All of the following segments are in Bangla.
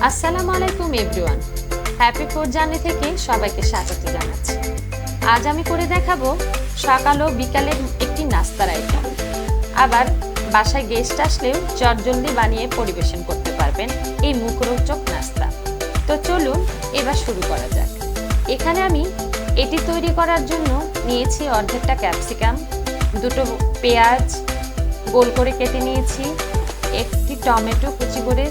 আসসালামু আলাইকুম এভরিওয়ান, হ্যাপি ফুড জার্নি থেকে সবাইকে স্বাগত জানাচ্ছি। আজ আমি করে দেখাবো সকাল ও বিকালের একটি নাস্তার আইটেম। আবার বাসায় গেস্ট আসলেও চটজলদি বানিয়ে পরিবেশন করতে পারবেন এই মুখরোচক নাস্তা। তো চলুন এবার শুরু করা যাক। এখানে আমি এটি তৈরি করার জন্য নিয়েছি অর্ধেকটা ক্যাপসিকাম, দুটো পেঁয়াজ গোল করে কেটে নিয়েছি, একটি টমেটো কুচি করে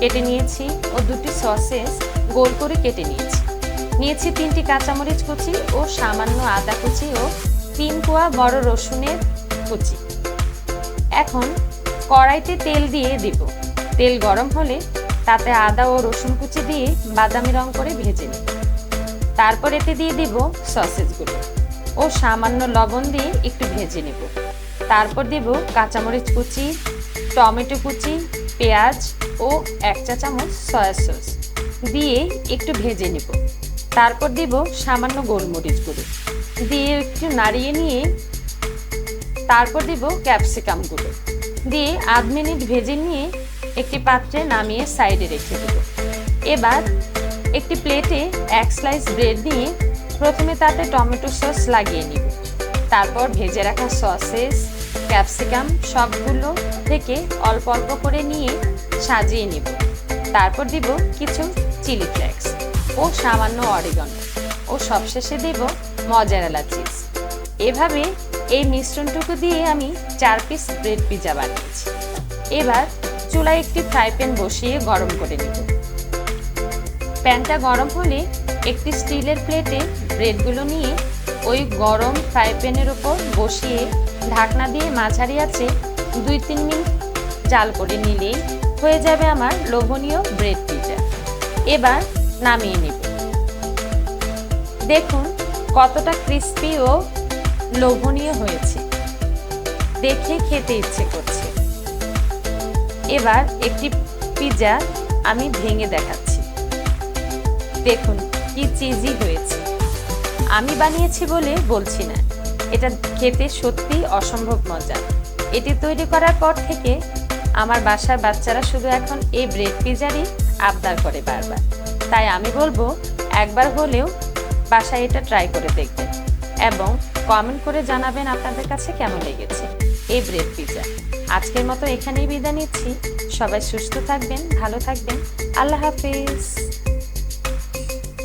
কেটে নিয়েছি ও দুটি সসেস গোল করে কেটে নিয়েছি 3টি কাঁচামরিচ কুচি ও সামান্য আদা কুচি ও 3 কোয়া বড় রসুনের কুচি। এখন কড়াইতে তেল দিয়ে দিব। তেল গরম হলে তাতে আদা ও রসুন কুচি দিয়ে বাদামি রং করে ভেজে নেব। তারপর এতে দিয়ে দিব সসেসগুলো ও সামান্য লবণ দিয়ে একটু ভেজে নেব। তারপর দেব কাঁচামরিচ কুচি, টমেটো কুচি, পেঁয়াজ ও 1 চা চামচ সয়া সস দিয়ে একটু ভেজে নেব। তারপর দেব সামান্য গোলমরিচ গুঁড়ো দিয়ে একটু নাড়িয়ে নিয়ে তারপর দেব ক্যাপসিকাম গুঁড়ো দিয়ে আধ মিনিট ভেজে নিয়ে একটি পাত্রে নামিয়ে সাইডে রেখে দেব। এবার একটি প্লেটে 1 স্লাইস ব্রেড নিয়ে প্রথমে তাতে টমেটো সস লাগিয়ে নিব। তারপর ভেজে রাখা সসেস, ক্যাপসিকাম সবগুলো থেকে অল্প অল্প করে নিয়ে সাজিয়ে নিব। তারপর দিব কিছু চিলি ফ্লেক্স ও সামান্য অরিগানো ও সবশেষে দেব মজারেলা চিজ। এভাবে এই মিশ্রণটুকু দিয়ে আমি 4 পিস ব্রেড পিৎজা বানিয়েছি। এবার চুলায় একটি ফ্রাই প্যান বসিয়ে গরম করে নেব। প্যানটা গরম হলে একটি স্টিলের প্লেটে ব্রেডগুলো নিয়ে ওই গরম ফ্রাই প্যানের উপর বসিয়ে ঢাকনা দিয়ে মাঝারি আঁচে 2-3 মিনিট জাল করে নিলেই হয়ে যাবে আমার লোভনীয় ব্রেড পিৎজা। এবার নামিয়ে নেব। দেখুন কতটা ক্রিস্পি ও লোভনীয় হয়েছে, দেখে খেতে ইচ্ছে করছে। এবার একটি পিৎজা আমি ভেঙে দেখাচ্ছি। দেখুন কি চিজি হয়েছে। আমি বানিয়েছি বলে বলছি না, এটা খেতে সত্যি অসম্ভব মজা। এটি তৈরি করার পর থেকে আমার বাসার বাচ্চারা শুধু এখন এই ব্রেড পিৎজারই আবদার করে বারবার। তাই আমি বলবো একবার হলেও বাসায় এটা ট্রাই করে দেখবেন এবং কমেন্ট করে জানাবেন আপনাদের কাছে কেমন লেগেছে এই ব্রেড পিৎজা। আজকের মতো এখানেই বিদায় নিচ্ছি। সবাই সুস্থ থাকবেন, ভালো থাকবেন। আল্লাহ হাফেজ।